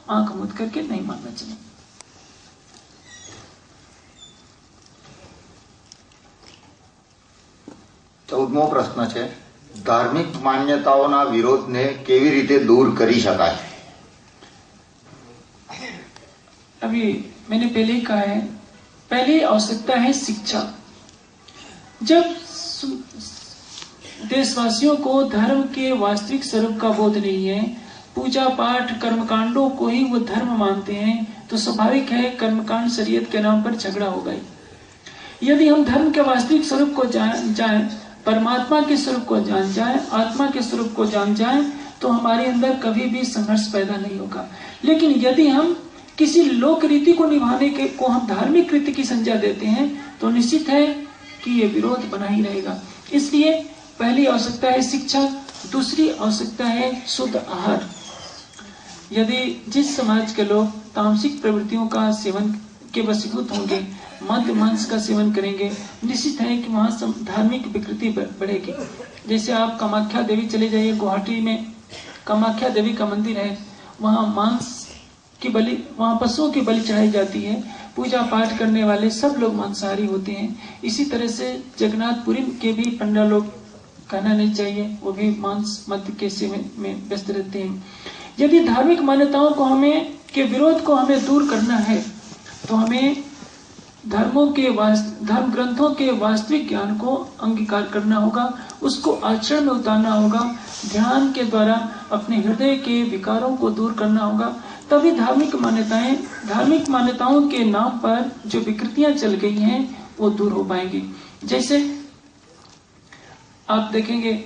आंख मूंद करके नहीं मानना चाहिए। चौदमो प्रश्न है, धार्मिक मान्यताओं विरोध ने केवी रीते दूर करी शकाय? अभी मैंने पहले ही कहा है, पहली आवश्यकता है शिक्षा। जब देशवासियों को धर्म के वास्तविक स्वरूप का बोध नहीं है, पूजा पाठ कर्मकांडों को ही वो धर्म मानते हैं, तो स्वाभाविक है कर्मकांड शरीयत के नाम पर झगड़ा होगा ही। यदि हम धर्म के वास्तविक स्वरूप को जान परमात्मा के स्वरूप को जान जाए, आत्मा के स्वरूप को जान जाए, तो हमारे अंदर कभी भी संघर्ष पैदा नहीं होगा। लेकिन यदि हम किसी लोक रीति को निभाने के को हम धार्मिक रीति की संज्ञा देते हैं, तो निश्चित है कि ये विरोध बना ही रहेगा। इसलिए पहली आवश्यकता है शिक्षा, दूसरी आवश्यकता है शुद्ध आहार। यदि जिस समाज के लोग तामसिक प्रवृत्तियों का सेवन के वशीभूत होंगे, मद्य मांस का सेवन करेंगे, निश्चित है कि वहां धार्मिक विकृति बढ़ेगी। जैसे आप कामाख्या देवी चले जाइए, गुवाहाटी में कामाख्या देवी का मंदिर है, वहां मांस की बलि, वहां पशुओं की बलि चढ़ाई जाती है। पूजा पाठ करने वाले सब लोग मांसाहारी होते हैं। इसी तरह से जगन्नाथपुरी के भी पंडित लोग, कहना नहीं चाहिए, वो भी मांस मद्य के सेवन में व्यस्त रहते हैं। यदि धार्मिक मान्यताओं को के विरोध को हमें दूर करना है, तो हमें धर्म ग्रंथों के वास्तविक ज्ञान को अंगीकार करना होगा, उसको आचरण में उतारना होगा, ध्यान के द्वारा अपने हृदय के विकारों को दूर करना होगा। तभी धार्मिक मान्यताओं के नाम पर जो विकृतियां चल गई हैं वो दूर हो पाएंगी। जैसे आप देखेंगे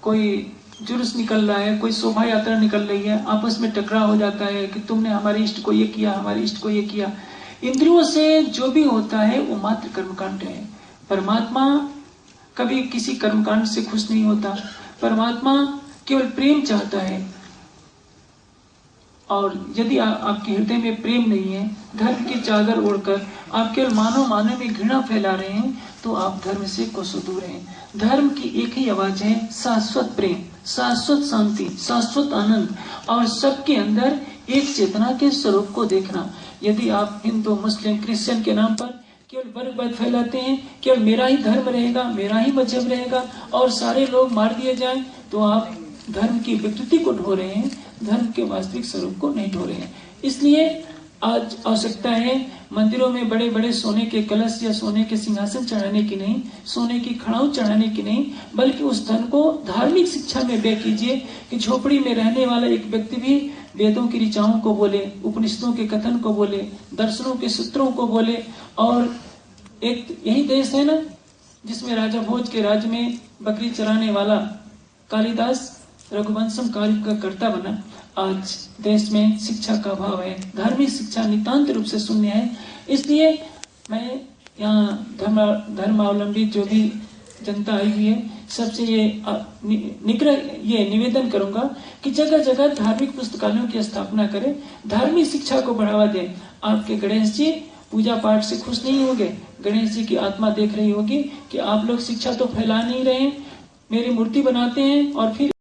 कोई जुलूस निकल रहा है, कोई शोभा यात्रा निकल रही है, आपस में टकराव हो जाता है कि तुमने हमारे इष्ट को ये किया, हमारे इष्ट को ये किया। इंद्रियों से जो भी होता है वो मात्र कर्मकांड है। परमात्मा कभी किसी कर्मकांड से खुश नहीं होता। परमात्मा केवल प्रेम चाहता है। और यदि आपके हृदय में प्रेम नहीं है, धर्म की चादर ओढ़कर आप केवल मानव में घृणा फैला रहे हैं, तो आप धर्म से कोसों दूर हैं। धर्म की एक ही आवाज है, शाश्वत प्रेम, शाश्वत शांति, शाश्वत आनंद, और सबके अंदर एक चेतना के स्वरूप को देखना। यदि आप हिंदू मुस्लिम क्रिश्चियन के नाम पर केवल वर्गवाद फैलाते हैं, केवल मेरा ही धर्म रहेगा, मेरा ही मजहब रहेगा और सारे लोग मार दिए जाएं, तो आप धर्म की विकृति को ढो रहे हैं, धर्म के वास्तविक स्वरूप को नहीं ढो रहे हैं। इसलिए आज आवश्यकता है मंदिरों में बड़े बड़े सोने के कलश या सोने के सिंहासन चढ़ाने की नहीं, सोने की खड़ाऊ चढ़ाने की नहीं, बल्कि उस धन को धार्मिक शिक्षा में व्यय कीजिए कि झोपड़ी में रहने वाला एक व्यक्ति भी वेदों की ऋचाओं को बोले, उपनिषदों के कथन को बोले, दर्शनों के सूत्रों को बोले। और एक यही देश है ना जिसमें राजा भोज के राज्य में बकरी चराने वाला कालिदास रघुवंशम कार्य का कर्ता बना। आज देश में शिक्षा का अभाव है, धार्मिक शिक्षा नितांत रूप से शून्य है। इसलिए मैं यहाँ धर्मावलंबी जो भी जनता आई हुई है, सबसे ये निवेदन करूंगा कि जगह जगह धार्मिक पुस्तकालयों की स्थापना करें, धार्मिक शिक्षा को बढ़ावा दें। आपके गणेश जी पूजा पाठ से खुश नहीं होंगे, गणेश जी की आत्मा देख रही होगी कि आप लोग शिक्षा तो फैला नहीं रहे, मेरी मूर्ति बनाते हैं और फिर